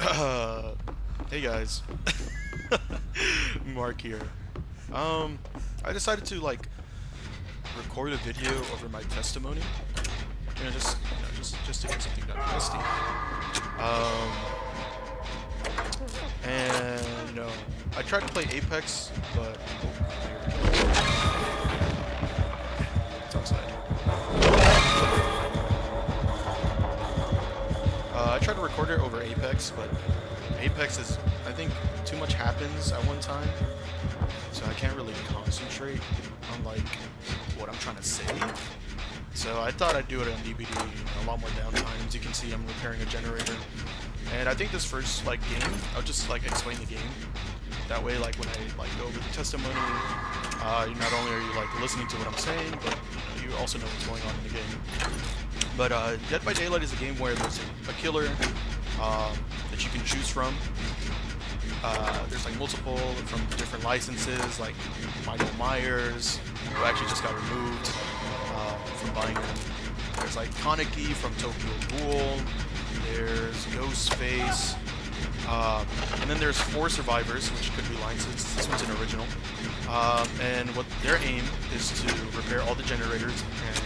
Hey guys, Mark here. I decided to like record a video over my testimony. Just to get something done. Yes, Steve. Um, and I tried to play Apex, but it's outside. I tried to record it over Apex, but Apex is, I think, too much happens at one time, so I can't really concentrate on like what I'm trying to say. So I thought I'd do it on DBD, a lot more downtime. As you can see, I'm repairing a generator, and I think this first like game, I'll just like explain the game. That way, like when I like go over the testimony, not only are you like listening to what I'm saying, but you also know what's going on in the game. But Dead by Daylight is a game where there's a killer that you can choose from. There's like multiple from different licenses, like Michael Myers, who actually just got removed from buying them. There's like Kaneki from Tokyo Ghoul. There's Ghostface. And then there's 4 survivors, which could be licenses. This one's an original. And what their aim is to repair all the generators and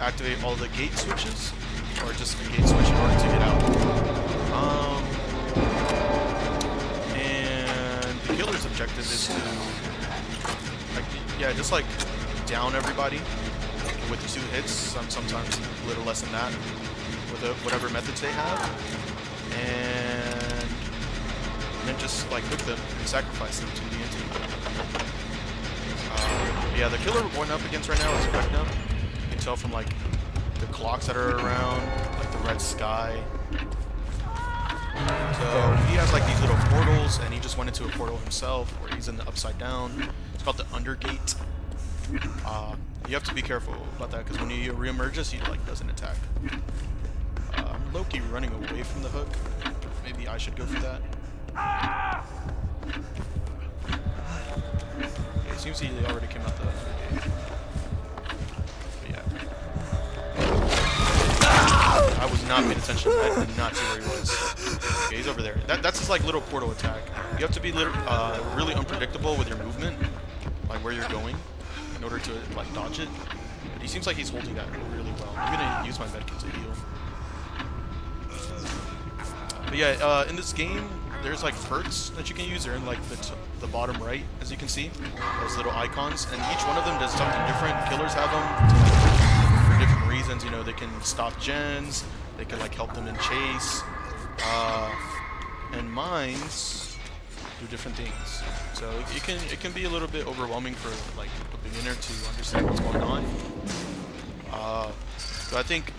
activate all the gate switches, or just the gate switch in order to get out. And the killer's objective is to, like, just like down everybody with 2 hits, sometimes a little less than that, with whatever methods they have, and then just like hook them and sacrifice them to the entity. Yeah, the killer we're going up against right now is Vecna. You can tell from like the clocks that are around, like the red sky. So he has like these little portals, and he just went into a portal himself where he's in the upside down. It's called the Undergate. You have to be careful about that because when he reemerges, he like doesn't attack. Loki running away from the hook. Maybe I should go for that. Okay, it seems he already came out the Undergate. I was not paying attention. I did not see where he was. Okay, he's over there. That's his like little portal attack. You have to be really unpredictable with your movement, like where you're going, in order to like dodge it. But he seems like he's holding that really well. I'm gonna use my medkit to heal. But yeah, in this game, there's like perks that you can use. They're in like the bottom right, as you can see, those little icons, and each one of them does something different. Killers have them for different reasons. You know, they can stop gens, they can like help them in chase, and mines do different things. So it can be a little bit overwhelming for like a beginner to understand what's going on. But I think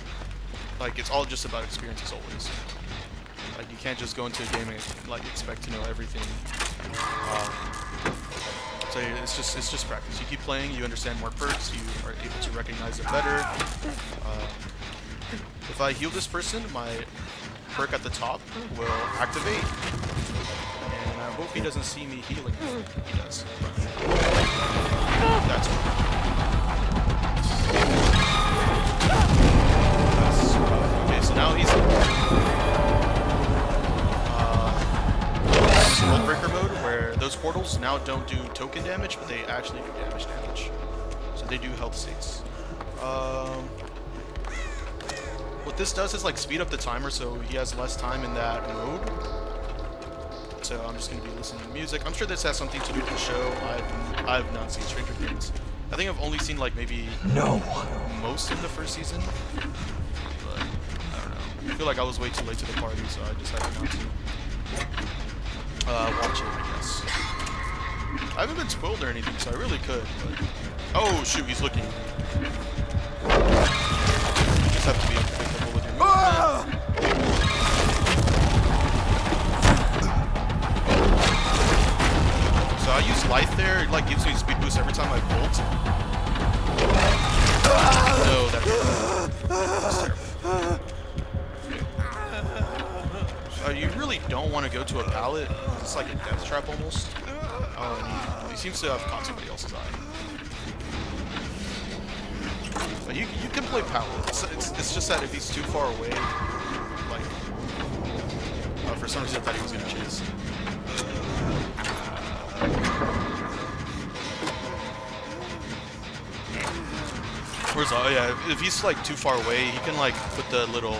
like it's all just about experience as always. Like you can't just go into a game and like expect to know everything. So it's just practice. You keep playing, you understand more perks, you are able to recognize them better. If I heal this person, my perk at the top will activate. And I hope he doesn't see me healing him. He does. That's rough. Okay, so now he's World Breaker mode, where those portals now don't do token damage, but they actually do damage. So they do health states. What this does is like speed up the timer, so he has less time in that mode. So I'm just going to be listening to music. I'm sure this has something to do with the show. I've not seen Stranger Things. I think I've only seen like maybe most of the first season. But I don't know. I feel like I was way too late to the party, so I decided not to. Watch it, I guess. I haven't been spoiled or anything, so I really could, but... Oh, shoot, he's looking at me. You just have to be unpredictable with your movement. So I use Life there, it like gives me a speed boost every time I bolt. No, that's terrible. You really don't want to go to a pallet. It's like a death trap almost. Oh, and he seems to have caught somebody else's eye. But you can play pallet. It's just that if he's too far away, like for some reason I thought he was gonna chase. Where's oh yeah, if he's like too far away, he can like put the little.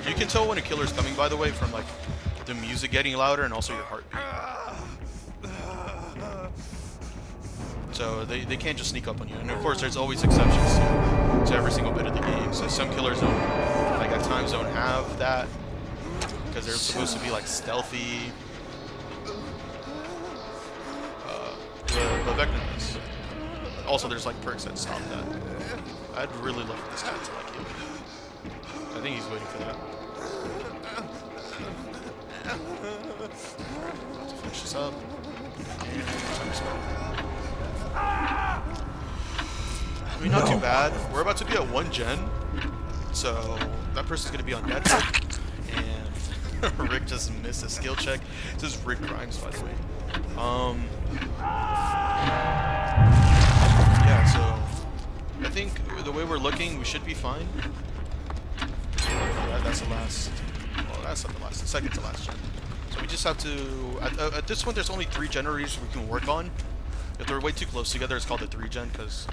You can tell when a killer's coming, by the way, from like the music getting louder and also your heartbeat. So they can't just sneak up on you. And of course, there's always exceptions to every single bit of the game. So some killers don't, like at times, don't have that because they're supposed to be like stealthy. But Vecna does. Also, there's like perks that stop that. I'd really love for this guy to like heal. I think he's waiting for that. To finish this up. And time to spell. I mean, not too bad. We're about to be at 1 gen, so that person's gonna be on dead. And Rick just missed a skill check. This is Rick Grimes, by the way. Yeah, so I think the way we're looking, we should be fine. That's the last. Well, that's not the last. The second to last gen. So we just have to. At this point, there's only 3 generators we can work on. If they're way too close together, it's called a 3 gen because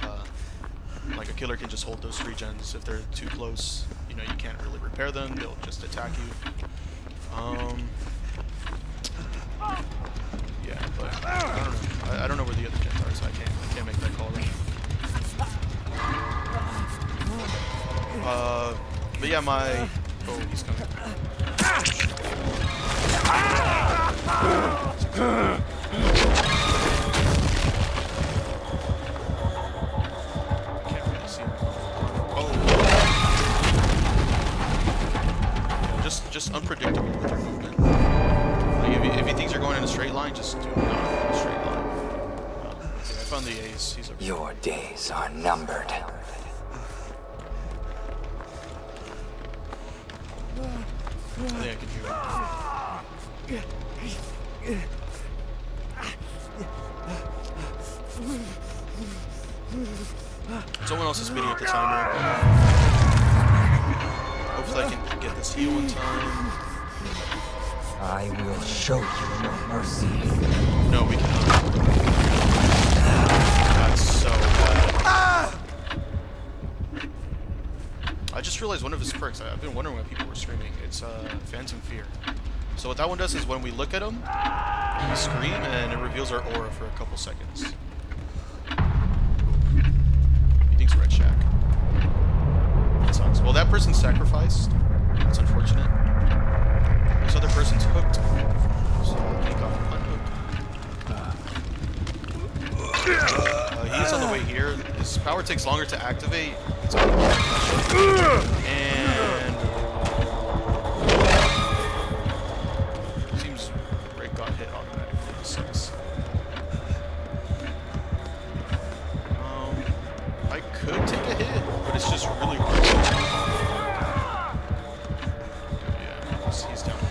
like a killer can just hold those 3 gens. If they're too close, you know, you can't really repair them. They'll just attack you. Yeah, but I don't know. I don't know where the other gens are, so I can't make that call right. But yeah, my oh, he's coming. Just unpredictable with your movement. Like if he thinks you're going in a straight line, just do not go in a straight line. Okay, I found the ace. He's over Your days are numbered. I think I can hear it. Someone else is speeding up the timer. Hopefully I can get this heal in time. I will show you no mercy. No, we cannot. That's so bad. I just realized one of his perks. I've been wondering why people were screaming. It's Phantom Fear. So what that one does is when we look at him, we scream and it reveals our aura for a couple seconds. He thinks we're at Shack. That sucks. Well, that person's sacrificed. That's unfortunate. This other person's hooked. So he got unhooked. He's on the way here. His power takes longer to activate. It's on the and seems Rick got hit automatically. Sucks. I could take a hit, but it's just really hard. Yeah, he's down here.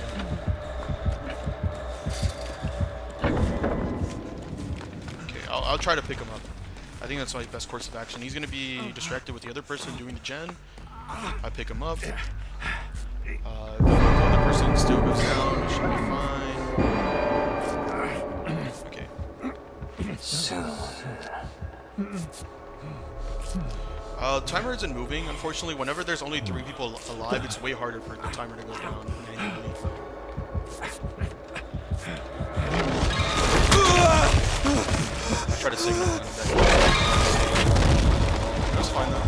Okay, I'll try to pick him up. I think that's my best course of action. He's going to be distracted with the other person doing the gen. I pick him up. The other person still goes down. It should be fine. Okay. Soon. Timer isn't moving. Unfortunately, whenever there's only 3 people alive, it's way harder for the timer to go down manually. I try to signal him that. That's fine though.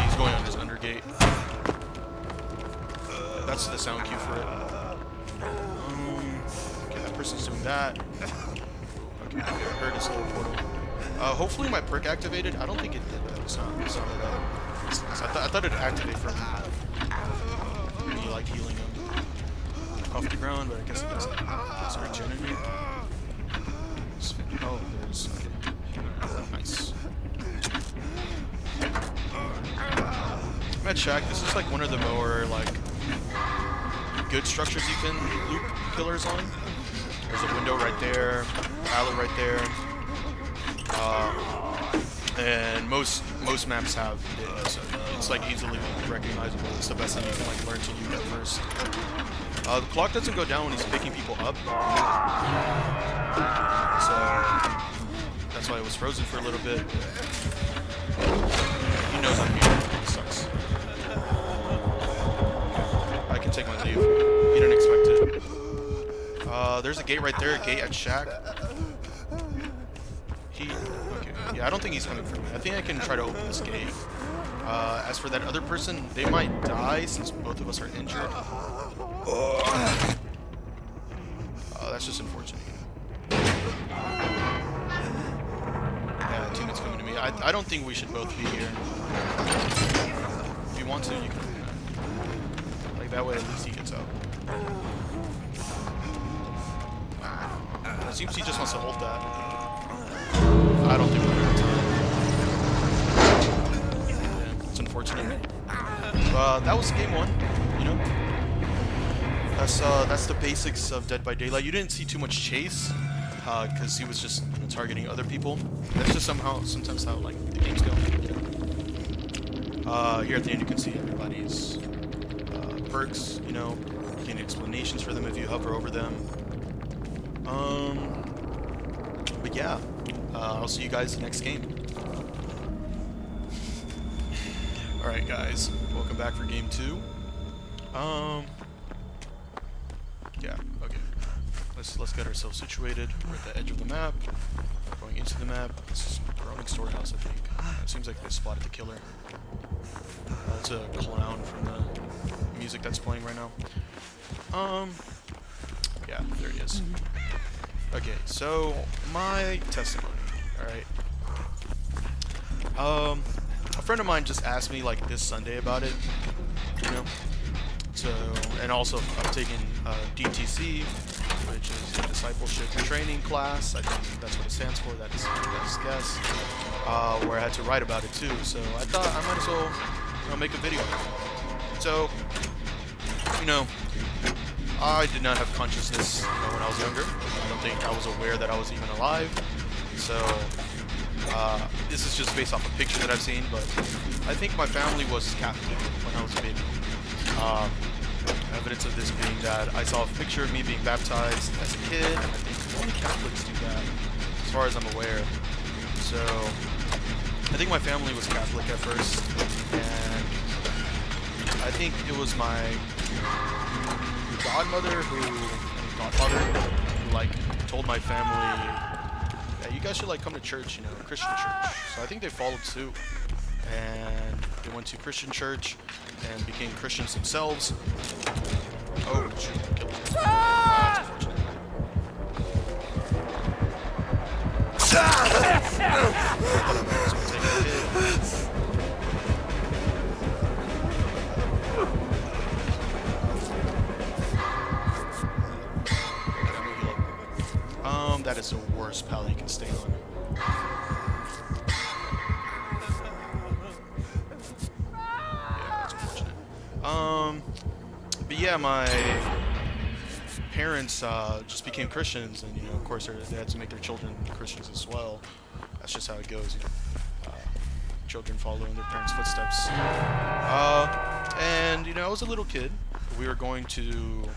He's going on his undergate. That's the sound cue for it. Okay, that person's doing that. Okay, I heard his little portal. Hopefully my perk activated. I don't think it did though. It's not like that. I thought it'd activate from me like healing him off the ground, but I guess it doesn't. Is there a gen in here? Oh, there's. Okay. Nice. I'm at Shack. This is like one of the more like good structures you can loop killers on. There's a window right there. pallet right there. And most maps have it, so it's like easily recognizable. It's the best thing you can like learn to use at first. The clock doesn't go down when he's picking people up, so that's why it was frozen for a little bit. He knows I'm here. It sucks. I can take my leave. He didn't expect it. There's a gate right there. A gate at Shack. Okay. Yeah, I don't think he's coming for me. I think I can try to open this gate. As for that other person, they might die since both of us are injured. That's just unfortunate. Yeah, teammate's coming to me. I don't think we should both be here. If you want to, you can. Like that way, at least he gets out. It seems he just wants to hold that. I don't think we're gonna have time. Yeah, it's unfortunate. That was game 1, you know? That's the basics of Dead by Daylight. You didn't see too much chase, because he was just targeting other people. That's just sometimes how like the games go. Here at the end you can see everybody's perks, you know, you can get explanations for them if you hover over them. But yeah, I'll see you guys next game. Alright guys, welcome back for game 2. Yeah, okay. Let's get ourselves situated. We're at the edge of the map. Going into the map. This is Groaning Storehouse, I think. It seems like they spotted the killer. That's a clown from the music that's playing right now. Yeah, there he is. Okay, so my testimony. Alright. A friend of mine just asked me like this Sunday about it. You know? So, and also I'm taking DTC, which is a discipleship training class. I think that's what it stands for. That's best guess. Where I had to write about it too. So I thought I might as well make a video. So, you know, I did not have consciousness when I was younger. I don't think I was aware that I was even alive. So, this is just based off a picture that I've seen, but I think my family was Catholic when I was a baby. Evidence of this being that I saw a picture of me being baptized as a kid. I think only Catholics do that, as far as I'm aware. So, I think my family was Catholic at first, and I think it was my godfather who like told my family that you guys should like come to church, you know, Christian church. So I think they followed suit, and they went to Christian church and became Christians themselves. Oh shoot, killed him. That's unfortunate. That is the worst pallet you can stay on. Yeah, that's unfortunate. But yeah, my parents just became Christians, and you know, of course, they had to make their children Christians as well. That's just how it goes. You know, children follow in their parents' footsteps. And you know, I was a little kid. We were going to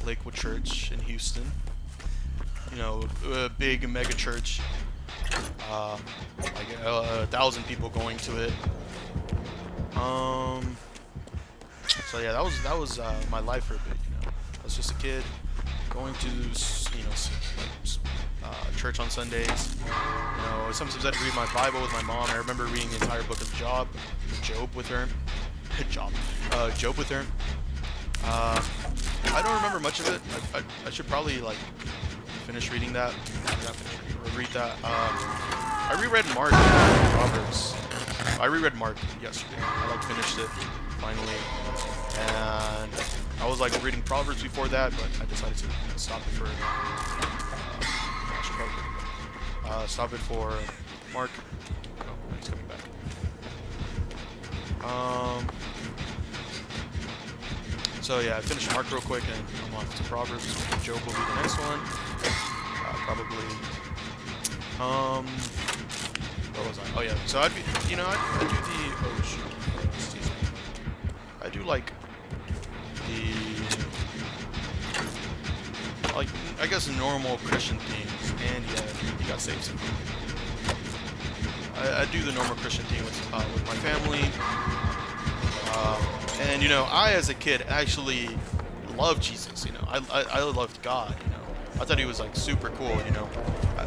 Lakewood Church in Houston. You know, a big mega church, like 1,000 people going to it. So yeah, that was my life for a bit. You know, I was just a kid going to church on Sundays. You know, sometimes I'd read my Bible with my mom. I remember reading the entire book of Job with her. Job with her. I don't remember much of it. I should probably like finish reading that. Read that. I reread Mark and Proverbs. I reread Mark yesterday. I like finished it finally, and I was like reading Proverbs before that, but I decided to stop it for. Stop it for Mark. Oh, he's coming back. So yeah, I finished Mark real quick, and I'm off to Proverbs. Job will be the next one. Probably Where was I? Oh yeah. So I'd be, you know, I do the. Oh shoot. Excuse me. I do like the, like, I guess normal Christian things, and yeah, he got saved somehow. I do the normal Christian thing with my family, and you know, I as a kid actually loved Jesus. You know, I loved God. You know, I thought he was like super cool. You know,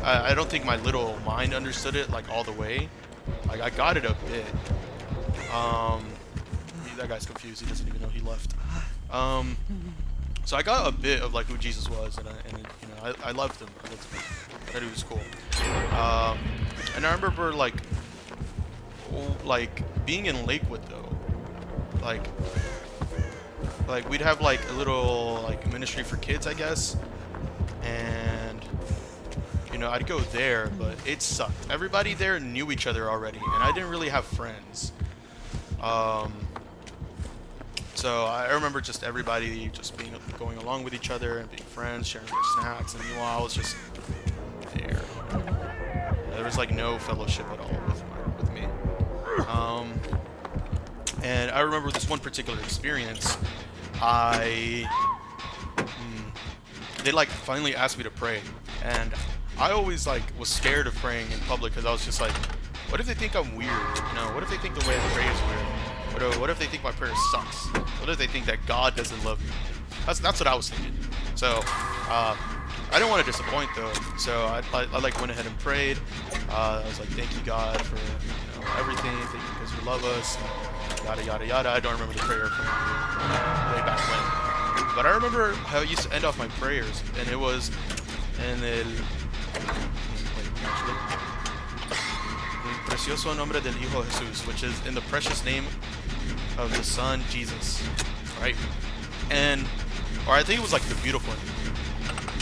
I don't think my little mind understood it like all the way. Like I got it a bit. That guy's confused. He doesn't even know he left. So I got a bit of like who Jesus was, and you know, I loved him. I loved him. I thought he was cool. And I remember like being in Lakewood though, like we'd have like a little like ministry for kids, I guess, and you know, I'd go there, but it sucked. Everybody there knew each other already, and I didn't really have friends. So I remember just everybody just going along with each other and being friends, sharing their snacks, and meanwhile I was just there. There was like no fellowship at all with me. And I remember this one particular experience. They like finally asked me to pray, and I always like was scared of praying in public because I was just like, what if they think I'm weird? You know, what if they think the way I pray is weird? What if they think my prayer sucks? What if they think that God doesn't love me? That's what I was thinking. So I didn't want to disappoint though. So I like went ahead and prayed. I was like, thank you God for, you know, everything. Thank you because you love us. Yada yada yada. I don't remember the prayer from way back when, but I remember how I used to end off my prayers, and it was en el precioso nombre del Hijo Jesús, which is in the precious name of the Son Jesus, right? And or I think it was like the beautiful one.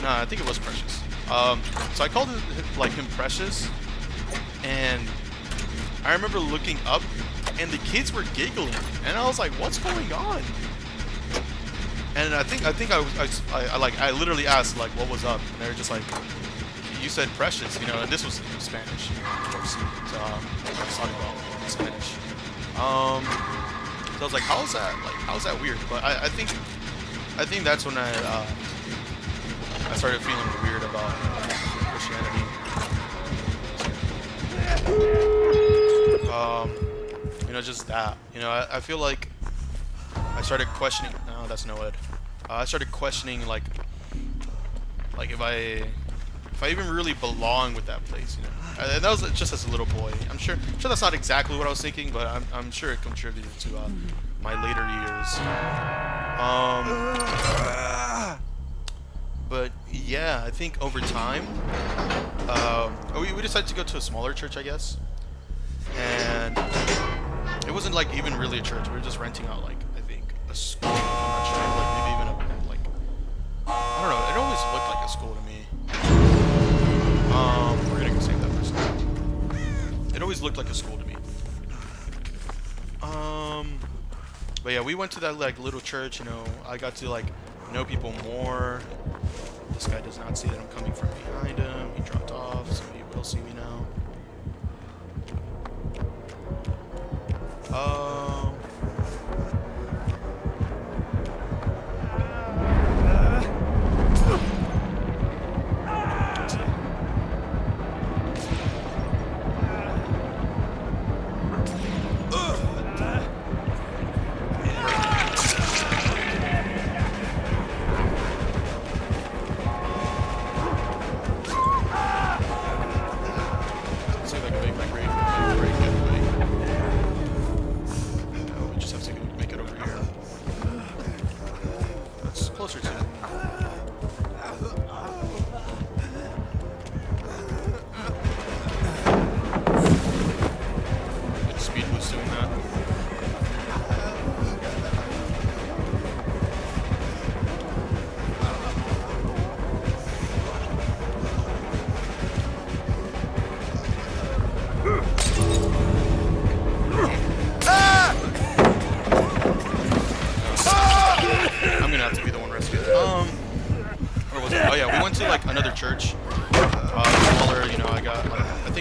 Nah, I think it was precious. So I called it like him precious, and I remember looking up, and the kids were giggling, and I was like, "What's going on?" And I think I literally asked like, "What was up?" And they were just like, "You said precious, you know." And this was in Spanish, of course. So I was talking about in Spanish. So I was like, "How's that weird?" But I think that's when I started feeling weird about Christianity. You know, just that. You know, I feel like I started questioning. No, that's no Ed. I started questioning like if I even really belong with that place. You know, and that was just as a little boy. I'm sure that's not exactly what I was thinking, but I'm sure it contributed to my later years. But yeah, I think over time, we decided to go to a smaller church, I guess, and it wasn't like even really a church. We were just renting out like I think a school. I'm not sure, like maybe even I don't know. It always looked like a school to me. We're gonna go save that person. It always looked like a school to me. But yeah, we went to that like little church. You know, I got to like know people more. This guy does not see that I'm coming from behind him. He dropped off, so he will see me now.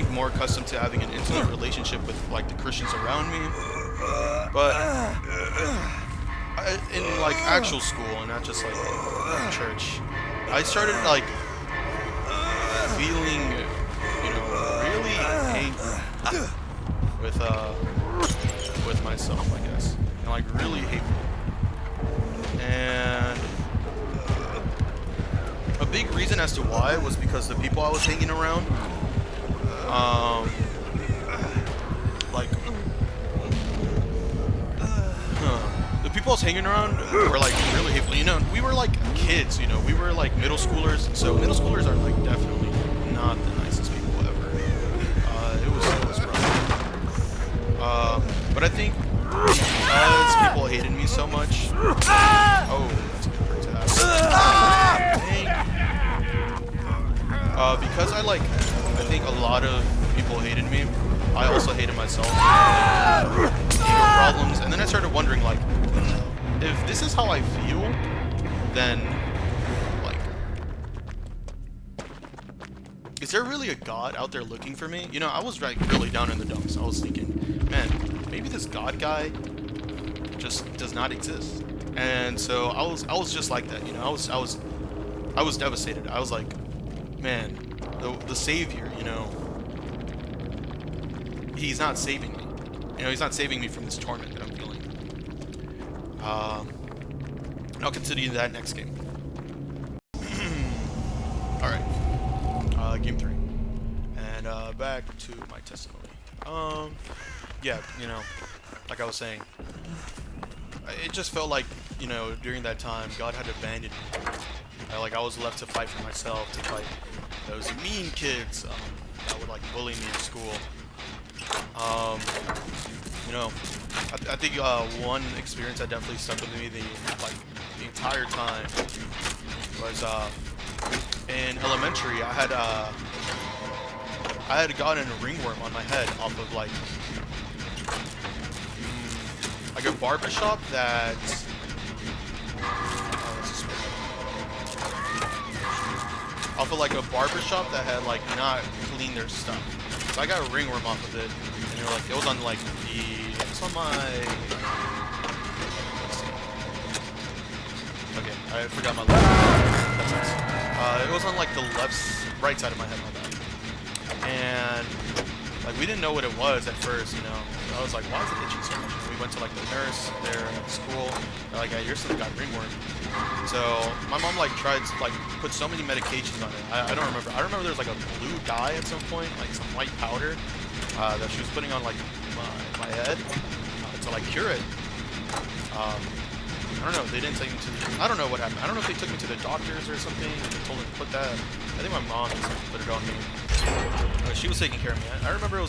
think, more accustomed to having an intimate relationship with like the Christians around me. But in like actual school and not just like church, I started like feeling, you know, really angry with myself, I guess, and like really hateful. And a big reason as to why was because the people I was hanging around, like, the people I was hanging around were like really hateful. You know, we were like kids. You know, we were like middle schoolers. So middle schoolers are like definitely not the nicest people ever. It was rough. But I think because people hated me so much. Oh, that's a good perk to have. Because I think a lot of people hated me. I also hated myself. Ego problems, and then I started wondering, like, if this is how I feel, then, like, is there really a God out there looking for me? You know, I was like really down in the dumps. I was thinking, man, maybe this God guy just does not exist. And so I was just like that. You know, I was devastated. I was like, man, the Savior, you know, he's not saving me. You know, he's not saving me from this torment that I'm feeling. And I'll consider that next game. Alright. Game 3. And back to my testimony. Yeah, you know, like I was saying, it just felt like, you know, during that time, God had abandoned me. Like, I was left to fight for myself, to fight those mean kids that would, like, bully me in school. You know, I think one experience that definitely stuck with me the entire time was in elementary. I had gotten a ringworm on my head off of like a barbershop that had like not cleaned their stuff. So I got a ringworm off of it, and it was on like it's on my. Let's see. Okay, I forgot my left. That's nice. It was on like the right side of my head, my bad. And like we didn't know what it was at first, you know. So I was like, why is it itching so much? And we went to like the nurse there at school. They're like, hey, your son got ringworm. So my mom like tried to like put so many medications on it. I don't remember. I remember there was like a blue dye at some point, like some white powder that she was putting on like my head to like cure it. I don't know. They didn't take me to. I don't know what happened. I don't know if they took me to the doctors or something and they told them to put that. I think my mom just like, put it on me. She was taking care of me. I remember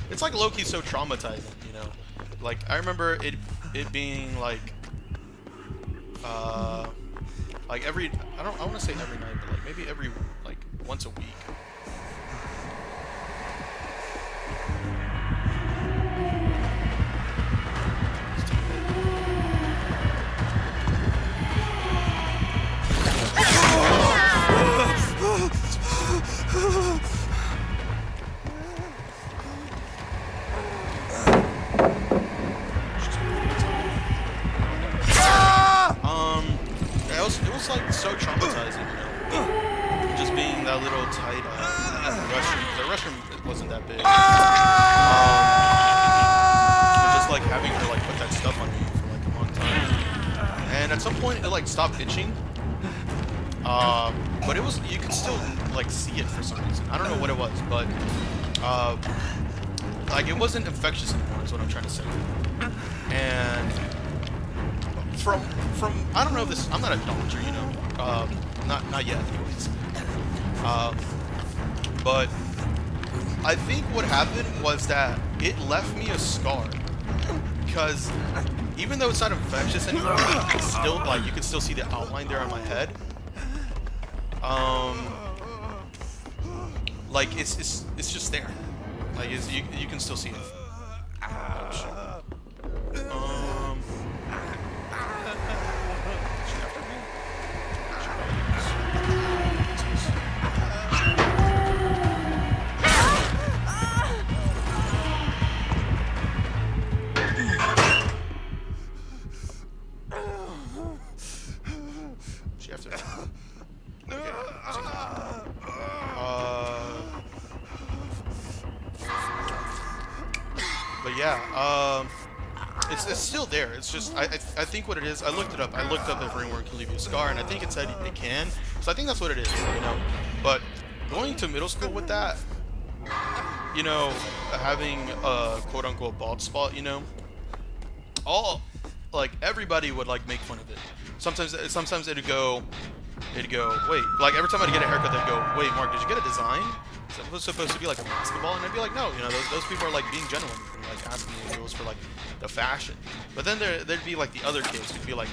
it's like low-key so traumatizing, you know. Like I remember it being like every I want to say every night, but like maybe every like once a week. It was like so traumatizing, you know, just being that little tight restroom. The restroom wasn't that big. Just like having her like put that stuff on me for like a long time, and at some point it like stopped itching. But it was you could still like see it for some reason. I don't know what it was, but like it wasn't infectious anymore. Is what I'm trying to say. And from I don't know this. I'm not a doctor, you know. Not yet, anyways. But I think what happened was that it left me a scar, because even though it's not infectious anymore, it's still like you can still see the outline there on my head. Like it's just there. Like you can still see it. Ouch. But yeah, it's still there. It's just I think what it is. I looked it up. I looked up if ringworm can leave you a scar, and I think it said it can. So I think that's what it is. You know, but going to middle school with that, you know, having a quote unquote bald spot, you know, all like everybody would like make fun of it. Sometimes it'd go, wait, like every time I'd get a haircut, they'd go, wait, Mark, did you get a design? So it was supposed to be like a basketball, and I'd be like, no, you know, those people are like being gentlemen and like asking me if it was for like the fashion. But then there'd be like the other kids who'd be like,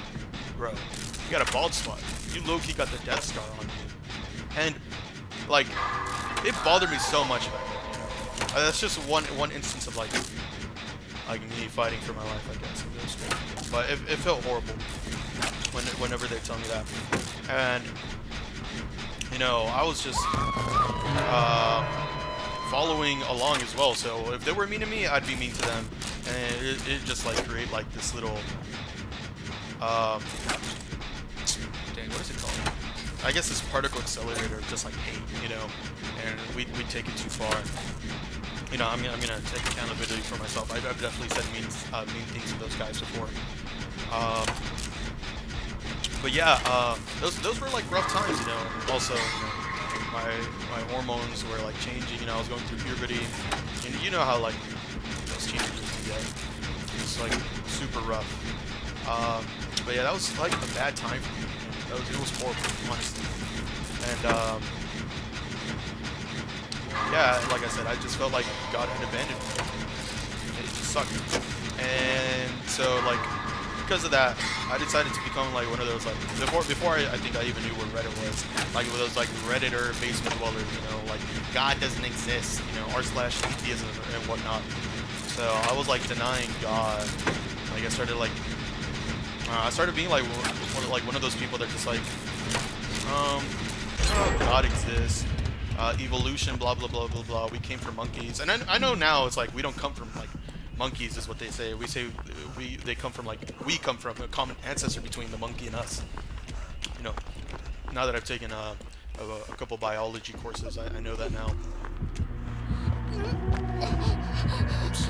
bro, you got a bald spot. You low-key got the Death Star on you. And like, it bothered me so much back then, you know. That's just one instance of like me fighting for my life, I guess. It was strange. But it felt horrible whenever they tell me that. And you know, I was just following along as well. So if they were mean to me, I'd be mean to them, and it just like create like this little dang, what is it called? I guess this particle accelerator of just like hate, you know, and we take it too far. You know, I'm gonna take accountability for myself. I've definitely said mean things to those guys before. But yeah, those were like rough times, you know. Also, you know, my hormones were like changing. You know, I was going through puberty. You know how like those teenagers can get. It's like super rough. But yeah, that was like a bad time for me. It was horrible, honestly. And yeah, like I said, I just felt like God had abandoned me. It just sucked. And so like, because of that, I decided to become like one of those like before I think I even knew what Reddit was, like with those like Redditor basement dwellers, you know, like God doesn't exist, you know, r/atheism and whatnot. So I was like denying God. Like I started being like one of those people that just like, oh, God exists, evolution, blah blah blah blah blah. We came from monkeys, and I know now it's like we don't come from like monkeys is what they say. We say we come from a common ancestor between the monkey and us. You know, now that I've taken a couple biology courses, I know that now. Oops.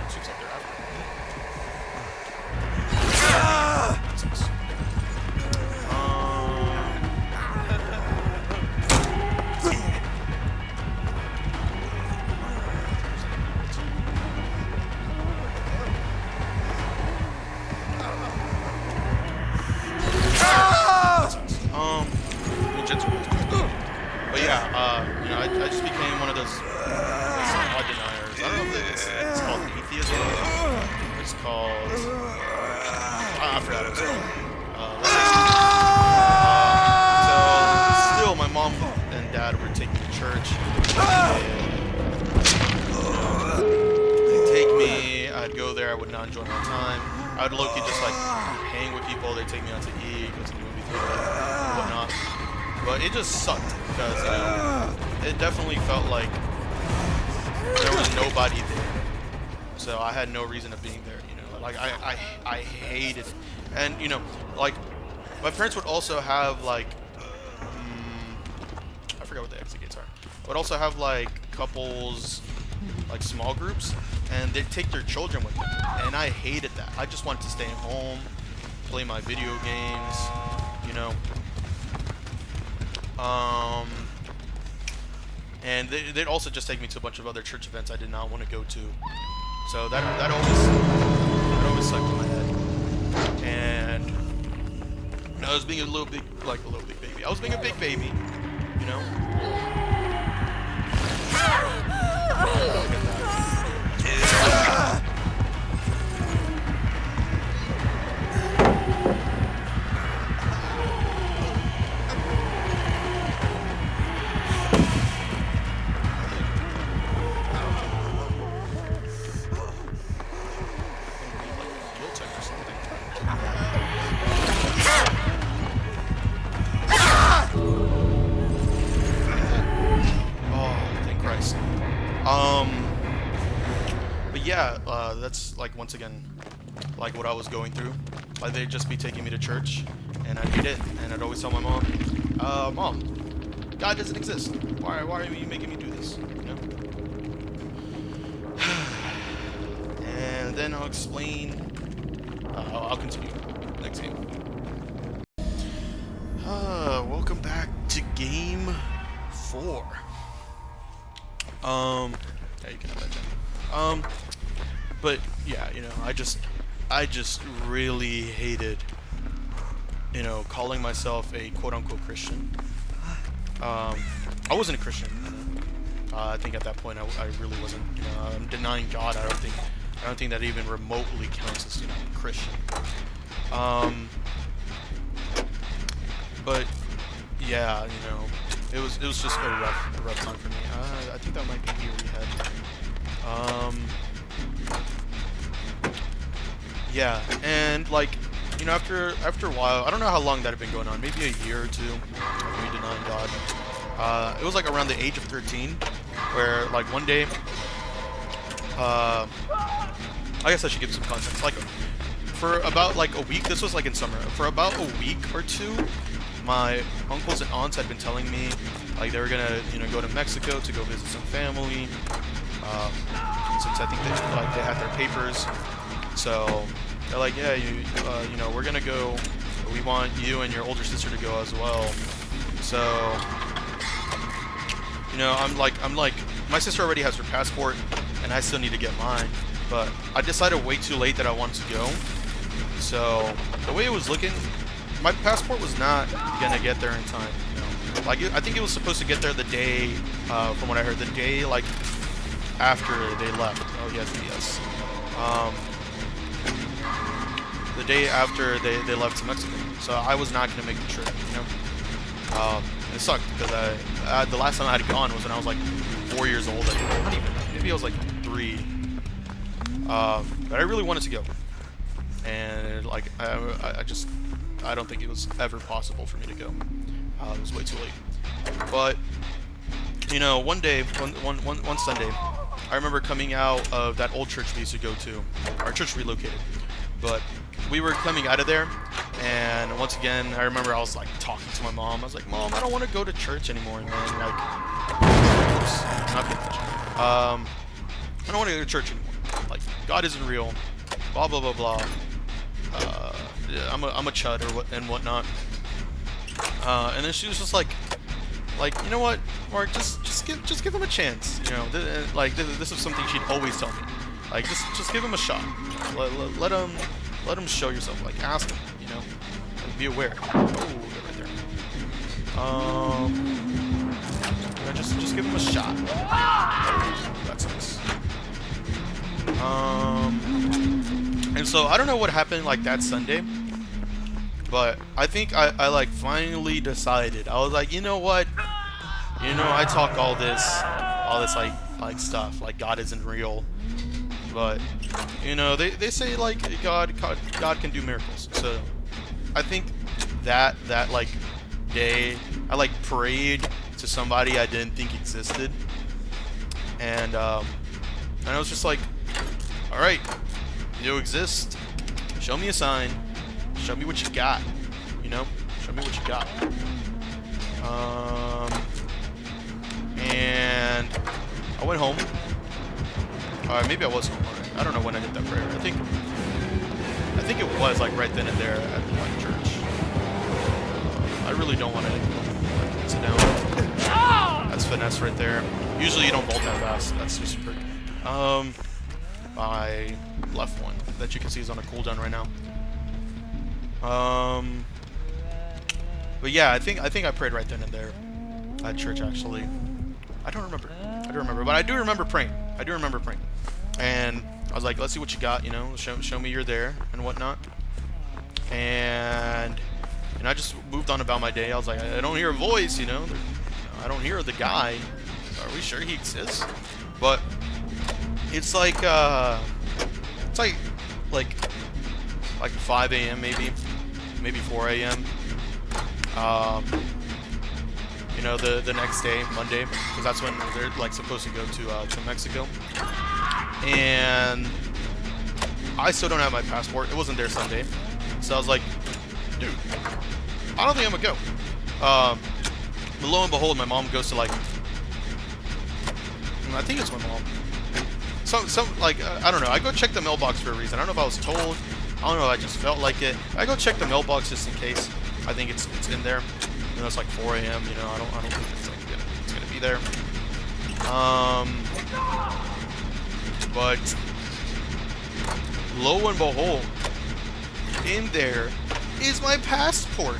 Seems like they're after me. But yeah, you know, I just became one of those God deniers. I don't know if it's called atheism. It's called I forgot what it's called. So still, my mom and dad were taking me to church. They'd take me. I'd go there. I would not enjoy my time. I would low-key just like hang with people. They'd take me out to eat, go to the movie theater, and whatnot. But it just sucked because, you know, it definitely felt like there was nobody there. So I had no reason of being there, you know. Like, I hated it. And, you know, like, my parents would also have, like, I forgot what the exit gates are. Would also have, like, couples, like, small groups, and they'd take their children with them. And I hated that. I just wanted to stay at home, play my video games, you know. And they'd also just take me to a bunch of other church events I did not want to go to. So that always sucked in my head. And you know, I was being a little big baby. I was being a big baby, you know. But yeah, that's like once again, like what I was going through. Like they'd just be taking me to church, and I did it, and I'd always tell my mom, Mom, God doesn't exist. Why are you making me do this? You know? And then I'll explain. I'll continue next game. Welcome back to game 4. Yeah, you can have that down. But yeah, you know, I just really hated, you know, calling myself a quote-unquote Christian. I wasn't a Christian. I think at that point I really wasn't. You know, I'm denying God. I don't think that even remotely counts as, you know, Christian. But yeah, you know, it was just a rough time for me. I think that might be here we had. Yeah, and like, you know, after a while, I don't know how long that had been going on, maybe a year or two of me denying God. It was like around the age of 13, where like one day, I guess I should give some context. Like, for about like a week, this was like in summer, for about a week or two, my uncles and aunts had been telling me like they were gonna, you know, go to Mexico to go visit some family, since I think they had their papers. So they're like, yeah, you know, we're gonna go. We want you and your older sister to go as well. So, you know, I'm like, my sister already has her passport, and I still need to get mine. But I decided way too late that I wanted to go. So the way it was looking, my passport was not gonna get there in time. You know? Like, I think it was supposed to get there the day, from what I heard, the day like after they left. Oh yes. The day after they left to Mexico. So I was not gonna make the trip. You know, it sucked because the last time I had gone was when I was like 4 years old. Not even. Maybe I was like 3. But I really wanted to go, and like I don't think it was ever possible for me to go. It was way too late. But you know, one day, one Sunday, I remember coming out of that old church we used to go to. Our church relocated, but we were coming out of there, and once again, I remember I was like talking to my mom. I was like, Mom, I don't want to go to church anymore, man. Like, oops, not paying attention. I don't want to go to church anymore. Like, God isn't real. Blah blah blah blah. Yeah, I'm a chud or whatnot. And then she was just like, you know what, Mark, just give him a chance. You know, this is something she'd always tell me. Like, just give him a shot. Let him show yourself. Like, ask him. You know, like, be aware. Oh, right there. You know, just give him a shot. That sucks. And so I don't know what happened like that Sunday, but I think I like finally decided. I was like, you know what? You know, I talk all this like stuff, like God isn't real, but you know, they say like God can do miracles. So I think that like day I like prayed to somebody I didn't think existed, and I was just like, all right, you exist. Show me a sign. Show me what you got. You know? Show me what you got. And I went home. Maybe I was home already. I don't know when I did that prayer. I think it was like right then and there at like church. I really don't want to sit down. That's finesse right there. Usually you don't vault that fast. That's just pretty. My left one that you can see is on a cooldown right now. But yeah, I think I prayed right then and there at church. Actually, I don't remember, but I do remember praying. And I was like, let's see what you got. You know, show me you're there and whatnot. And I just moved on about my day. I was like, I don't hear a voice. You know, I don't hear the guy. Are we sure he exists? But it's like 5 a.m. maybe 4 a.m. You know, the next day, Monday, because that's when they're like supposed to go to Mexico, and I still don't have my passport. It wasn't there Sunday, so I was like, dude, I don't think I'm gonna go. But lo and behold, my mom goes to like, I think it's my mom. Some like I don't know. I go check the mailbox for a reason. I don't know if I was told. I don't know. I just felt like it. I go check the mailbox just in case. I think it's in there. You know, it's like 4 a.m. You know, I don't think it's like gonna be there. But lo and behold, in there is my passport.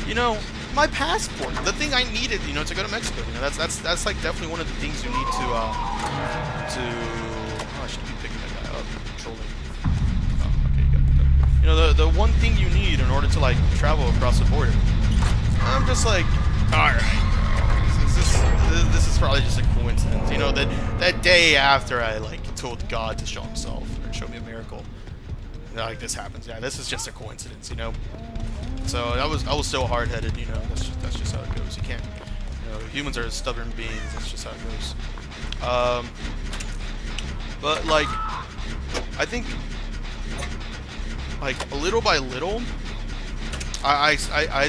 You know, my passport, the thing I needed, you know, to go to Mexico. You know, that's like definitely one of the things you need to. Oh, I should be picking that guy up, trolling. Oh, okay, you got it. You know, the one thing you need in order to like travel across the border. I'm just like, all right, this is probably just a coincidence. You know, that day after I like told God to show Himself and show me a miracle, like this happens. Yeah, this is just a coincidence. You know. So I was so hard-headed, you know. That's just how it goes. You can't, you know. Humans are stubborn beings. That's just how it goes. But like, I think, like little by little, I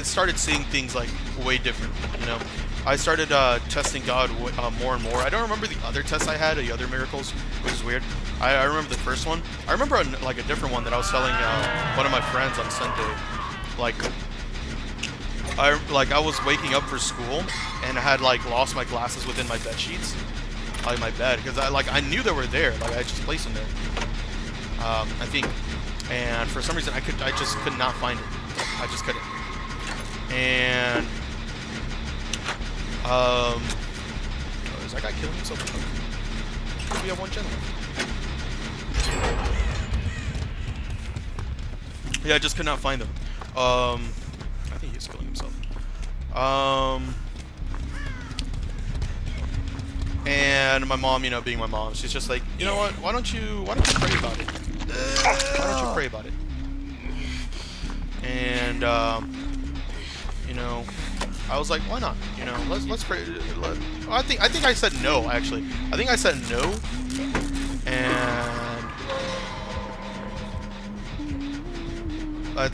started seeing things like way different. You know, I started testing God more and more. I don't remember the other tests I had, the other miracles, which is weird. I remember the first one. I remember like a different one that I was telling one of my friends on Sunday. Like I was waking up for school and I had like lost my glasses within my bed sheets, like my bed, because I knew they were there. Like I just placed them there. I think, and for some reason I just could not find it. I just couldn't. And is that guy killing himself? We have one gentleman. Yeah, I just could not find them. I think he's killing himself. And my mom, you know, being my mom, she's just like, you know what? Why don't you pray about it? Why don't you pray about it? And you know, I was like, why not? You know, let's pray. I think I said no. Actually, I think I said no, and I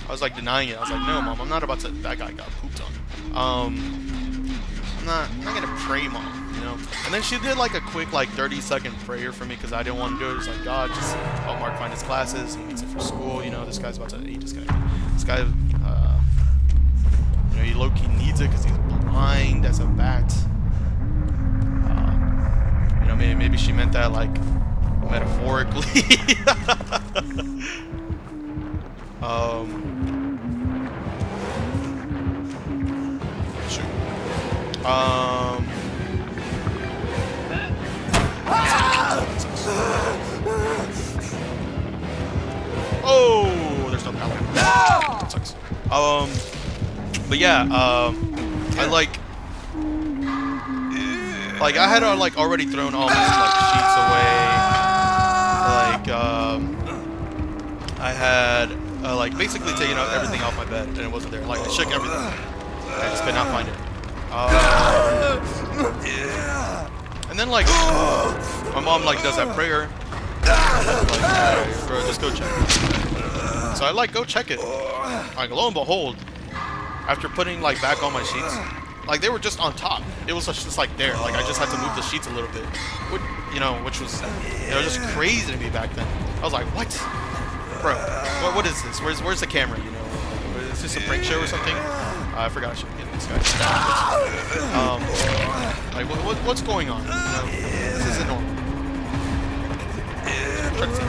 was like denying it. I was like, no, Mom, I'm not about to. That guy got pooped on. I'm not gonna pray, Mom. You know. And then she did like a quick like 30-second prayer for me because I didn't want to do it. It's like, God, just help Mark find his classes. He needs it for school. You know, this guy's about to. This guy. You know, he low-key needs it because he's blind as a bat. You know, maybe she meant that like metaphorically. Shoot. Oh, there's no power. That sucks. But yeah, I like I had like already thrown all my like sheets away. I had like basically taken out everything off my bed and it wasn't there. Like I shook everything. I just could not find it. And then like my mom like does that prayer. Like, bro, just go check it. So I like go check it. Like lo and behold, after putting like back all my sheets, like they were just on top. It was just like there. Like I just had to move the sheets a little bit, which was just crazy to me back then. I was like, what, bro? What is this? Where's the camera? You know, is this a prank show or something? I forgot I should get this guy. Like what's going on? You know, this isn't normal. Try to see.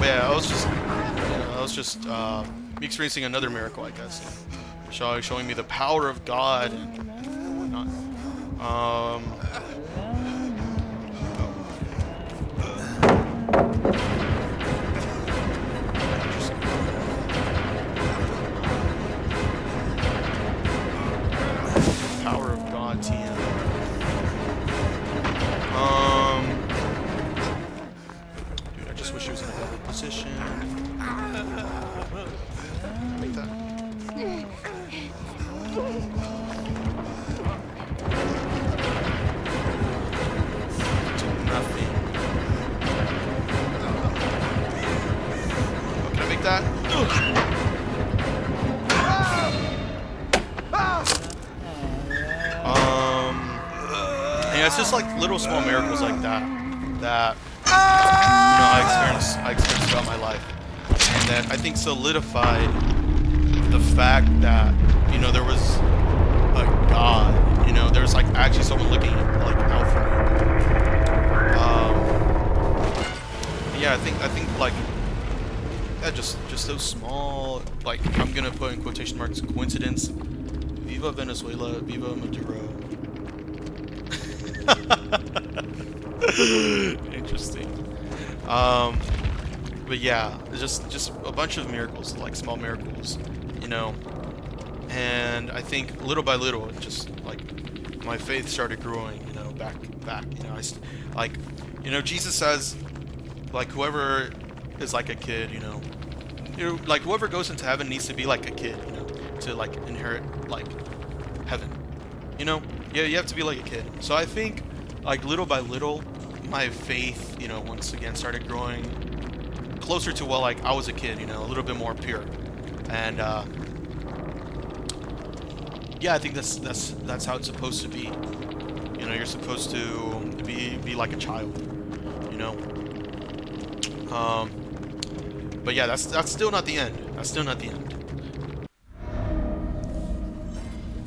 Yeah, I was just experiencing another miracle, I guess, showing me the power of God and whatnot. just wish he was in a better position. Make that. Do nothing. Oh, can I make that? Yeah, it's just like little small miracles like that I experienced throughout my life, and that I think solidified the fact that there was a God. There was like actually someone looking like out for me. Yeah, I think like just those small, like, I'm gonna put in quotation marks, coincidence. Viva Venezuela, Viva Maduro. Interesting. But yeah, just a bunch of miracles, like small miracles, and I think little by little, it just like my faith started growing, back. Jesus says, like, whoever is like a kid, like whoever goes into heaven needs to be like a kid, to like inherit like heaven. Yeah, you have to be like a kid. So I think, like, little by little, my faith, once again started growing closer to, well, like I was a kid, a little bit more pure. And yeah, I think that's how it's supposed to be. You're supposed to be like a child, But yeah, that's still not the end. That's still not the end.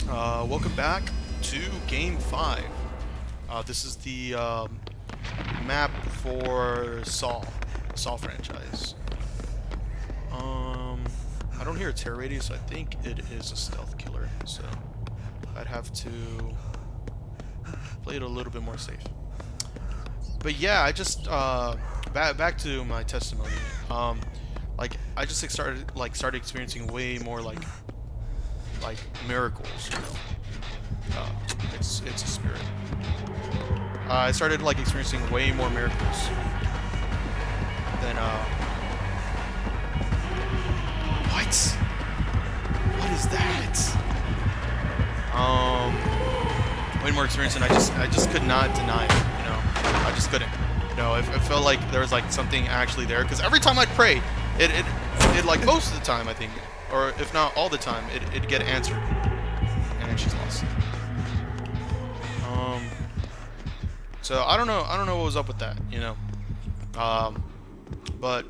Welcome back to Game 5. This is the map for Saw franchise. I don't hear a tear radius, so I think it is a stealth killer. So I'd have to play it a little bit more safe. But yeah, I just back to my testimony. Like I just started experiencing way more like miracles. It's a spirit. I started like experiencing way more miracles than what is that? Way more experience, and I just could not deny it. I just couldn't. It felt like there was like something actually there, because every time I'd pray, it like most of the time, I think, or if not all the time, it'd get answered, and she's lost. So I don't know what was up with that, but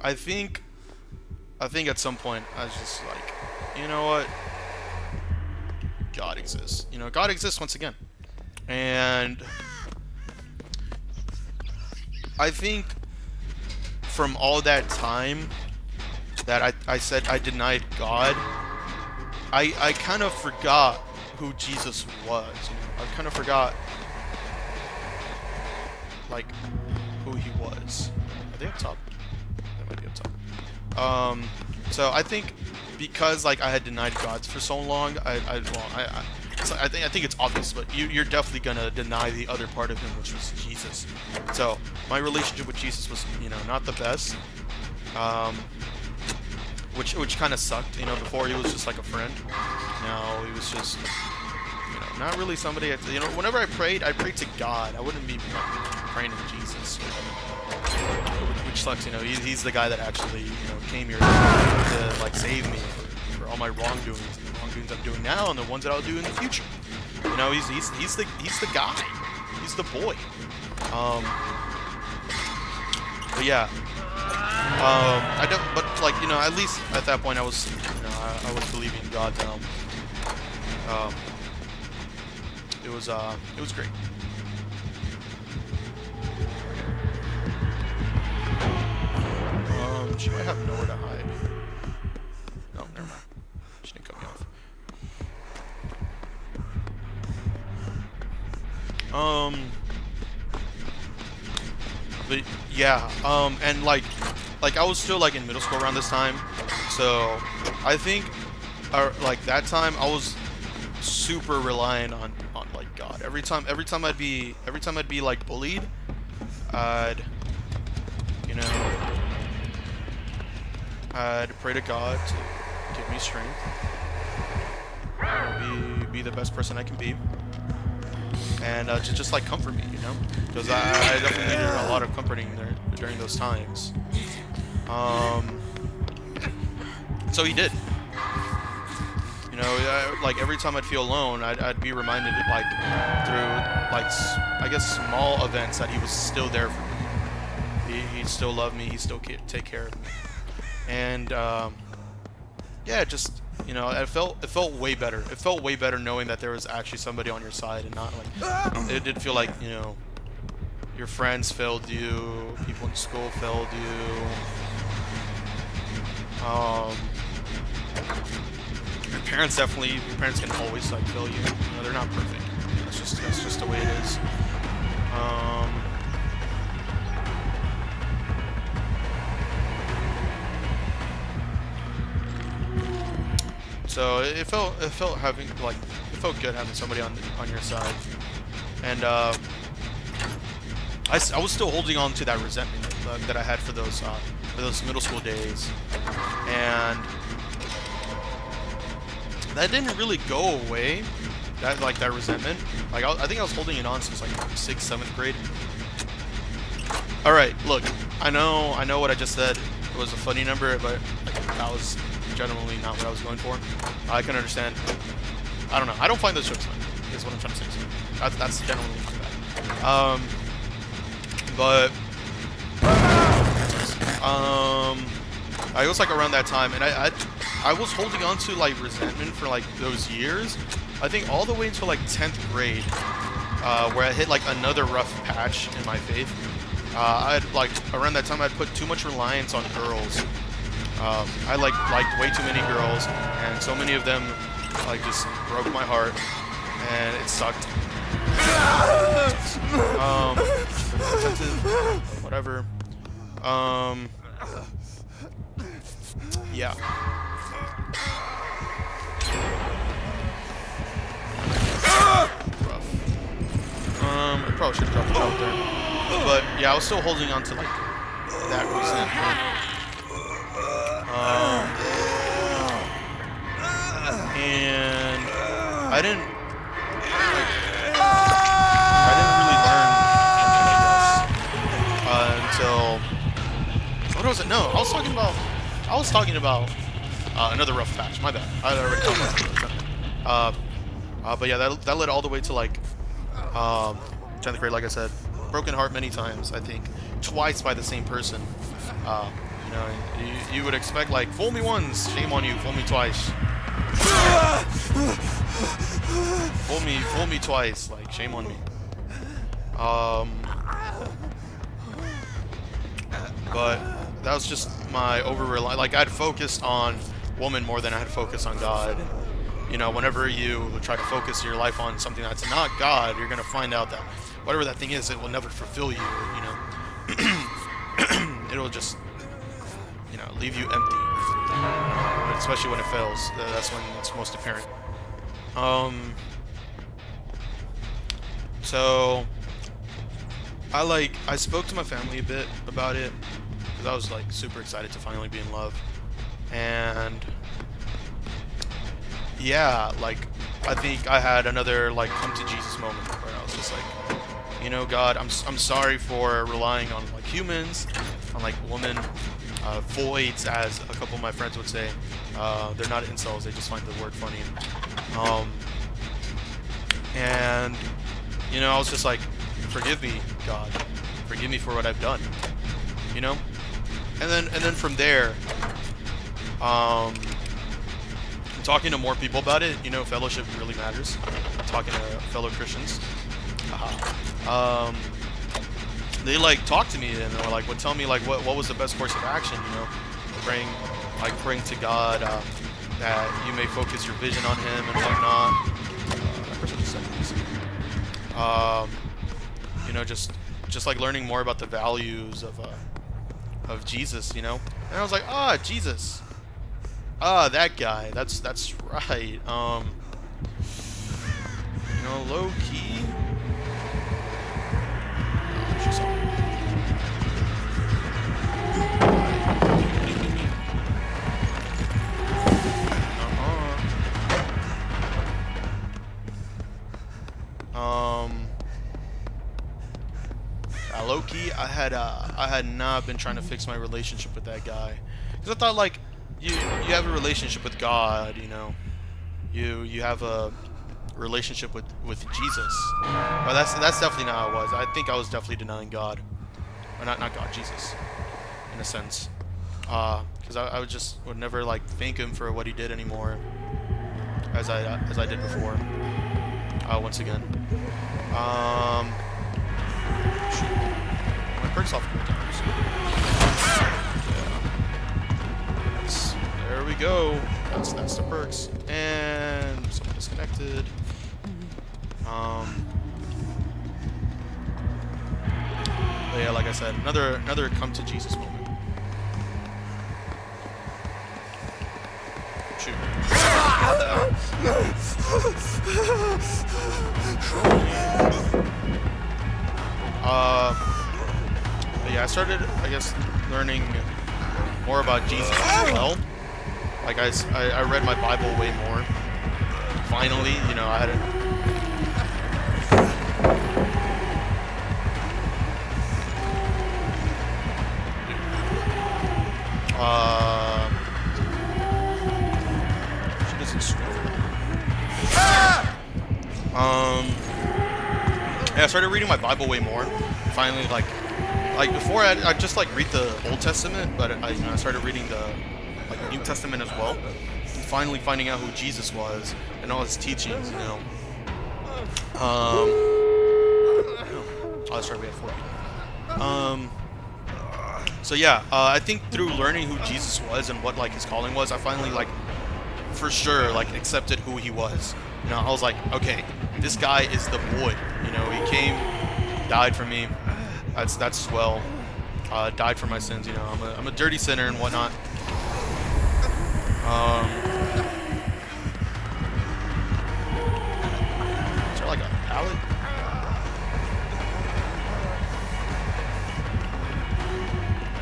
I think at some point I was just like, you know what, God exists. God exists once again, and I think from all that time that I said I denied God, I kind of forgot who Jesus was. I kind of forgot like who he was. Are they up top? They might be up top. So I think because like I had denied God for so long, I think it's obvious, but you're definitely gonna deny the other part of him, which was Jesus. So my relationship with Jesus was, not the best. Which kind of sucked. Before he was just like a friend. Now he was just, not really somebody. Whenever I prayed to God. I wouldn't be praying to Jesus. Which sucks. He's the guy that actually, came here to like save me for all my wrongdoings, and the wrongdoings I'm doing now, and the ones that I'll do in the future. He's the guy. He's the boy. But yeah. I don't. But like, at least at that point, I was, I was believing in God now. It was great. She might have nowhere to hide. No, never mind. She didn't cut me off. But yeah, and like I was still like in middle school around this time, so I think, like that time I was super reliant on like God. Every time I'd be like bullied, I'd I'd pray to God to give me strength, be the best person I can be, and just like comfort me, you know, because I definitely needed a lot of comforting there during those times. So he did. You know, like every time I'd feel alone, I'd be reminded, like through like I guess small events, that he was still there for me. He still loved me. He still take care of me. And yeah, just, you know, it felt way better. It felt way better knowing that there was actually somebody on your side, and not like it did feel like, you know, your friends failed you, people in school failed you. Your parents can always like fail you. You know, they're not perfect. That's just the way it is. So it felt good having somebody on your side, and I was still holding on to that resentment that I had for those middle school days, and that didn't really go away. That resentment, like I think I was holding it on since like 6th, 7th grade. All right, look, I know what I just said. It was a funny number, but like, that was generally not what I was going for. I can understand. I don't know. I don't find those jokes funny, is what I'm trying to say. So that's generally bad. But I was like around that time, and I was holding on to like resentment for like those years. I think all the way until like 10th grade, where I hit like another rough patch in my faith. I'd like around that time I'd put too much reliance on girls. I liked way too many girls, and so many of them like just broke my heart, and it sucked. Whatever. Yeah. Rough. I probably should have dropped it out there, but yeah, I was still holding on to like that resentment. And I didn't really learn, I guess, until what was it? No, I was talking about another rough patch. My bad. I already talked about it. But yeah, that led all the way to like 10th grade. Like I said, broken heart many times. I think twice by the same person. You know, you would expect like, fool me once, shame on you. Fool me twice. Fool me twice, like shame on me. But that was just my like I'd focused on woman more than I had focused on God. You know, whenever you try to focus your life on something that's not God, you're gonna find out that whatever that thing is, it will never fulfill you. You know, it'll just, you know, leave you empty. But especially when it fails, that's when it's most apparent. So I spoke to my family a bit about it, because I was like super excited to finally be in love. And yeah, like I think I had another like come to Jesus moment where I was just like, you know, God, I'm sorry for relying on like humans, on like women, voids, as a couple of my friends would say. They're not incels, they just find the word funny. And you know, I was just like, forgive me, God, forgive me for what I've done, you know. And then from there, talking to more people about it, you know, fellowship really matters. Talking to fellow Christians, they like talked to me, and they were like, "Well, tell me like what was the best course of action?" You know, praying to God that you may focus your vision on Him and whatnot. That person just said this. You know, just like learning more about the values of Jesus. You know, and I was like, Jesus. That guy. That's right. You know, low key. She's on. I had not been trying to fix my relationship with that guy, because I thought like you have a relationship with God, you know, you have a relationship with Jesus, but that's definitely not how it was. I think I was definitely denying God, or not God, Jesus, in a sense, because I would never like thank him for what he did anymore, as I did before. Once again, shoot. My perks off cooldowns. Yeah. There we go. That's the perks. And someone disconnected. But yeah, like I said, another come to Jesus moment. Shoot. But yeah, I started, I guess, learning more about Jesus as well. Like I read my Bible way more. Finally, you know, I had it. She doesn't swim. Yeah, I started reading my Bible way more. Finally, like before, I'd just like read the Old Testament, but I started reading the New Testament as well. And finally, finding out who Jesus was and all his teachings. You know. Oh, that's right. We have 4 people. So yeah, I think through learning who Jesus was and what like his calling was, I finally like for sure like accepted who he was. You know, I was like, okay, this guy is the boy. You know, he came, died for me. That's swell. Died for my sins. You know, I'm a dirty sinner and whatnot. Is there like a pallet?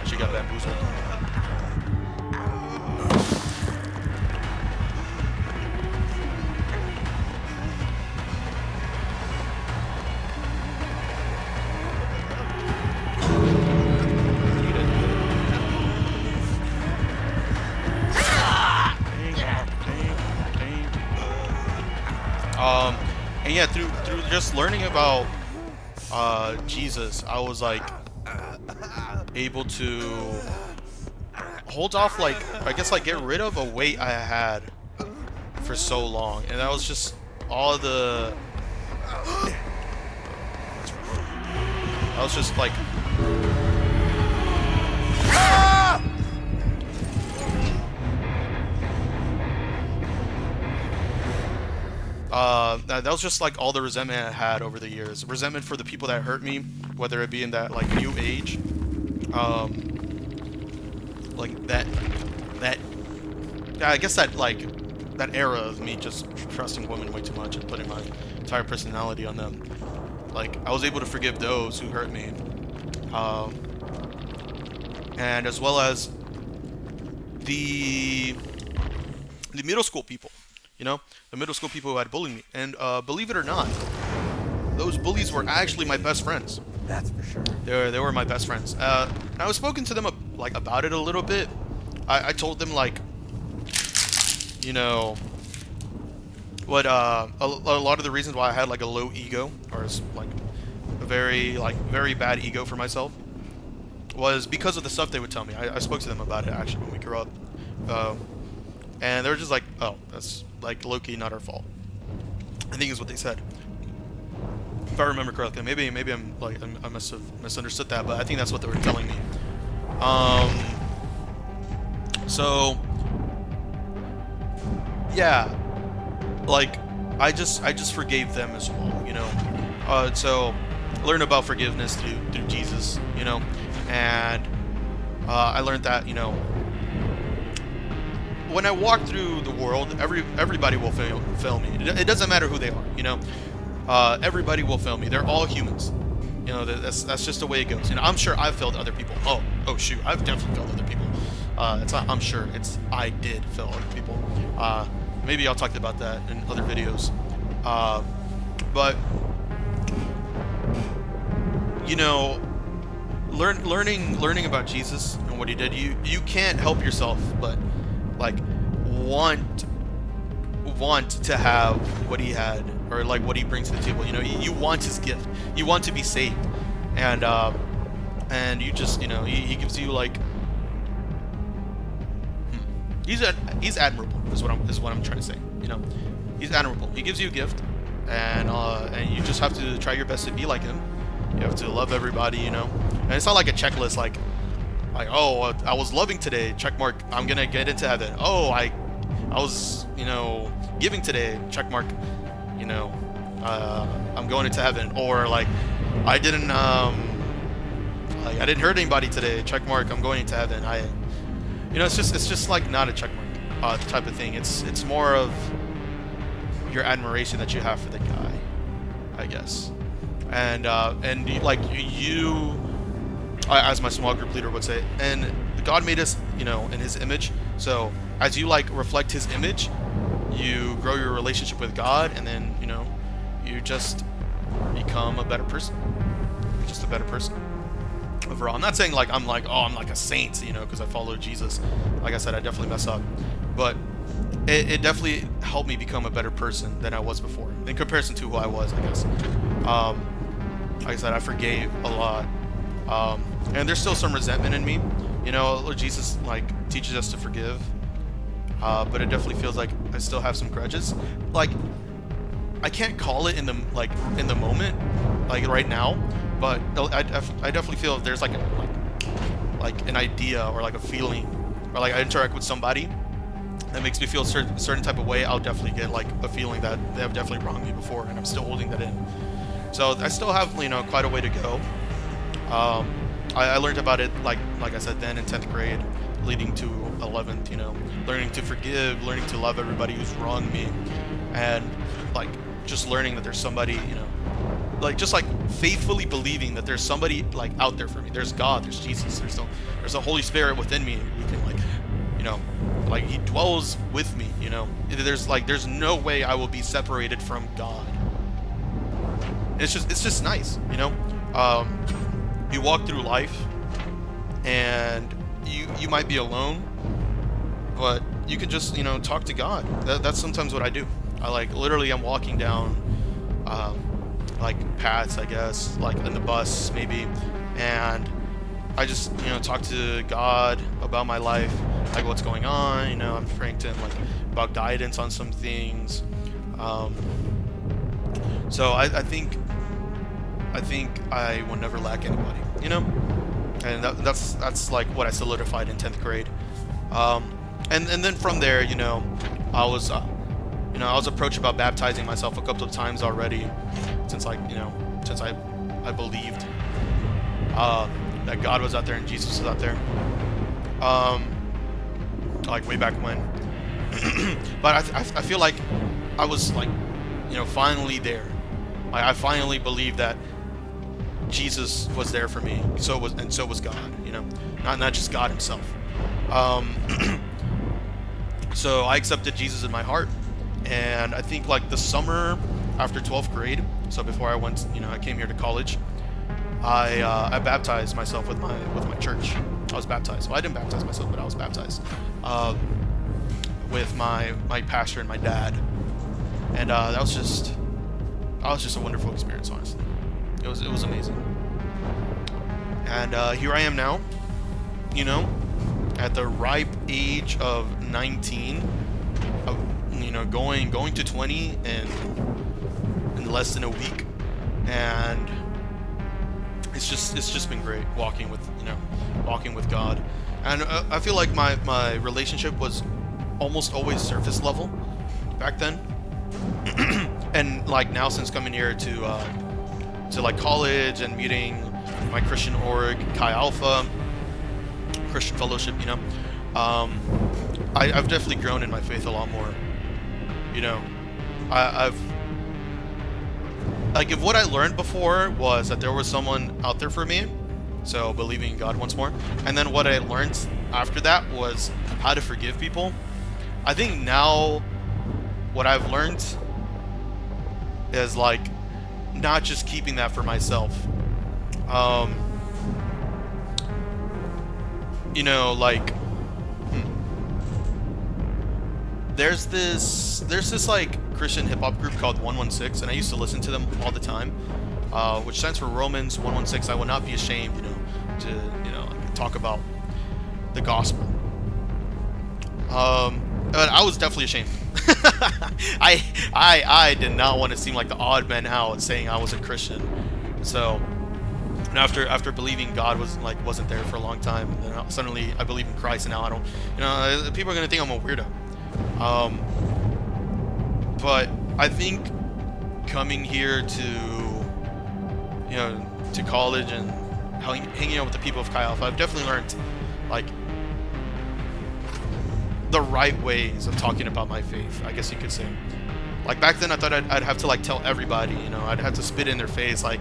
She got bamboozled. And yeah, through just learning about Jesus, I was like able to hold off, like I guess like get rid of a weight I had for so long, and that was just all of the. I was just like. That was just like all the resentment I had over the years. Resentment for the people that hurt me, whether it be in that like new age, like that I guess that like that era of me just trusting women way too much and putting my entire personality on them. Like I was able to forgive those who hurt me, and as well as the middle school people. You know, the middle school people who had bullied me. And believe it or not, those bullies were actually my best friends. That's for sure. They were my best friends. I was spoken to them like about it a little bit. I told them like, you know, what a lot of the reasons why I had like a low ego, or like a very bad ego for myself, was because of the stuff they would tell me. I spoke to them about it actually when we grew up. And they were just like, oh, that's like low-key not our fault. I think is what they said, if I remember correctly. Maybe I'm like I must have misunderstood that, but I think that's what they were telling me. So yeah, like I just forgave them as well, you know. So learn about forgiveness through Jesus, you know, and I learned that, you know, when I walk through the world, everybody will fail me. It doesn't matter who they are, you know. Everybody will fail me. They're all humans. You know, that's just the way it goes. You know, I'm sure I've failed other people. Oh shoot, I've definitely failed other people. It's not I'm sure. It's I did fail other people. Maybe I'll talk about that in other videos. But you know, learning about Jesus and what he did, you can't help yourself but like want to have what he had, or like what he brings to the table. You know, you want his gift. You want to be saved, and you just, you know, he gives you like he's admirable is what I'm trying to say. You know, he's admirable. He gives you a gift, and you just have to try your best to be like him. You have to love everybody, you know. And it's not like a checklist, like oh, I was loving today, check mark, I'm gonna get into heaven. Oh, I was, you know, giving today, check mark, you know, I'm going into heaven. Or like I didn't hurt anybody today, check mark, I'm going into heaven. You know, it's just like not a check mark type of thing. It's more of your admiration that you have for the guy, I guess. And like you, as my small group leader would say, and God made us, you know, in his image. So as you like reflect his image, you grow your relationship with God, and then, you know, you just become a better person. You're just a better person overall. I'm not saying like I'm like a saint, you know, because I follow Jesus. Like I said, I definitely mess up, but it definitely helped me become a better person than I was before, in comparison to who I was, I guess. Like I said, I forgave a lot, and there's still some resentment in me. You know, Lord Jesus like teaches us to forgive, but it definitely feels like I still have some grudges. Like I can't call it in the moment, like right now, but I definitely feel if there's like an idea or like a feeling, or like I interact with somebody that makes me feel a certain type of way, I'll definitely get like a feeling that they have definitely wronged me before, and I'm still holding that in. So I still have, you know, quite a way to go. I learned about it like I said then in 10th grade, leading to 11th. You know, learning to forgive, learning to love everybody who's wronged me, and like just learning that there's somebody, you know, like just like faithfully believing that there's somebody like out there for me. There's God, there's Jesus, there's a Holy Spirit within me who can, like, you know, like he dwells with me. You know, there's no way I will be separated from God. It's just nice, you know. You walk through life, and you might be alone, but you could just, you know, talk to God. That's sometimes what I do. I'm walking down like paths, I guess, like in the bus maybe, and I just, you know, talk to God about my life, like what's going on. You know, I'm praying to him like about guidance on some things. So I think I will never lack anybody, you know, and that's like what I solidified in 10th grade. And then from there, you know, I was approached about baptizing myself a couple of times already, since I believed that God was out there and Jesus was out there, like way back when. But I feel like I was like, you know, finally there. I finally believed that Jesus was there for me. So was God. You know, not just God himself. So I accepted Jesus in my heart, and I think like the summer after 12th grade, so before I went, you know, I came here to college, I baptized myself with my church. I was baptized. Well, I didn't baptize myself, but I was baptized with my pastor and my dad, and that was just a wonderful experience, honestly. It was amazing. And here I am now, you know, at the ripe age of 19, you know, going to 20 in less than a week, and it's just been great walking with God. And I feel like my relationship was almost always surface level back then. And like now, since coming here to like college and meeting my Christian org, Chi Alpha, Christian Fellowship, you know, I've definitely grown in my faith a lot more. You know, I've like, if what I learned before was that there was someone out there for me, so believing in God once more, and then what I learned after that was how to forgive people. I think now what I've learned is like not just keeping that for myself. you know, like, there's this like Christian hip hop group called 116, and I used to listen to them all the time, which stands for Romans 116. I will not be ashamed, you know, to talk about the gospel. But I was definitely ashamed. I did not want to seem like the odd man out saying I was a Christian. So, and after believing God wasn't there for a long time, and then suddenly I believe in Christ, and now I don't. You know, people are gonna think I'm a weirdo. But I think coming here to, you know, to college and hanging out with the people of Chi Alpha, I've definitely learned, like, the right ways of talking about my faith, I guess you could say. Like, back then I thought I'd have to, like, tell everybody, you know, I'd have to spit in their face, like,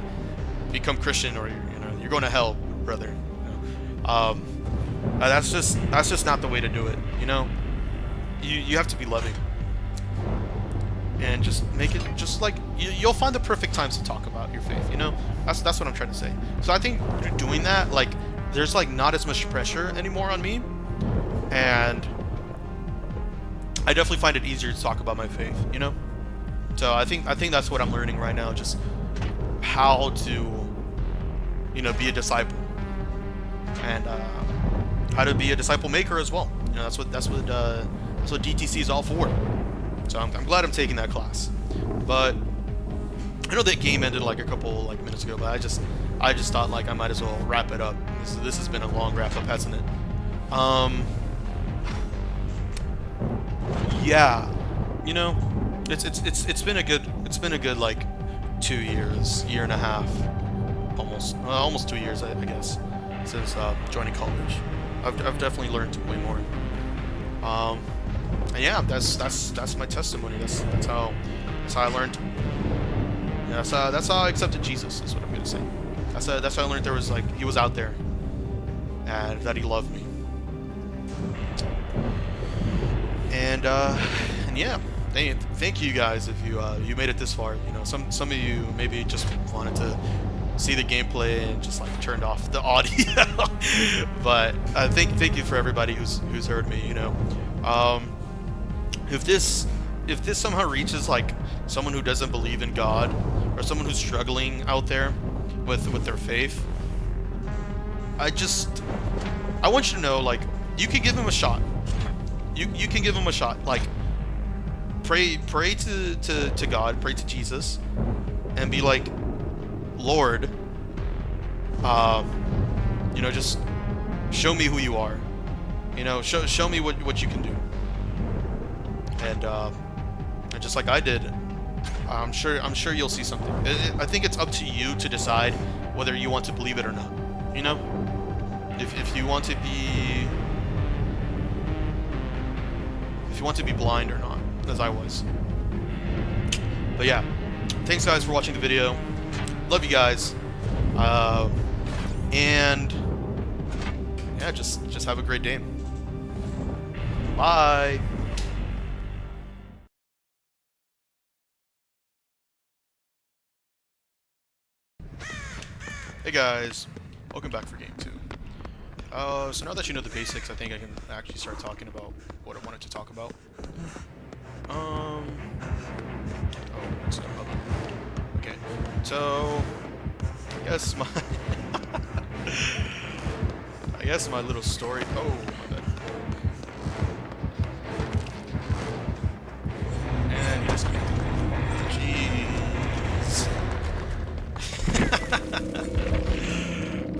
become Christian or, you know, you're going to hell, brother. You know? That's just not the way to do it, you know? You have to be loving. And just make it, just like, you'll find the perfect times to talk about your faith, you know? That's what I'm trying to say. So I think doing that, like, there's, like, not as much pressure anymore on me. And I definitely find it easier to talk about my faith, you know? So I think that's what I'm learning right now, just how to, you know, be a disciple. And how to be a disciple maker as well. You know, that's what DTC is all for. So I'm glad I'm taking that class. But I know that game ended like a couple minutes ago, but I just thought like I might as well wrap it up. This has been a long wrap up, hasn't it? Yeah, you know, it's been a good like 2 years, year and a half, almost 2 years, I guess, since joining college. I've definitely learned way more. And yeah, that's my testimony. That's how I learned. Yeah, that's how I accepted Jesus. Is what I'm gonna say. That's how I learned there was like he was out there, and that he loved me. And yeah, thank you guys if you made it this far. You know, some of you maybe just wanted to see the gameplay and just like turned off the audio. But thank you for everybody who's heard me. You know, if this somehow reaches like someone who doesn't believe in God or someone who's struggling out there with their faith, I want you to know, like, you can give them a shot. You can give them a shot. Like, pray to God, pray to Jesus, and be like, Lord, you know, just show me who you are. You know, show me what you can do. And just like I did, I'm sure you'll see something. I think it's up to you to decide whether you want to believe it or not. You know, if you want to be. If you want to be blind or not, as I was. But yeah, thanks guys for watching the video. Love you guys. And yeah, just have a great day. Bye. Hey guys, welcome back for game 2. So now that you know the basics, I think I can actually start talking about what I wanted to talk about. Oh, that's not up. Okay, so I guess my little story. Oh, my bad. And he just jeez.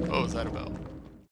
What was that about?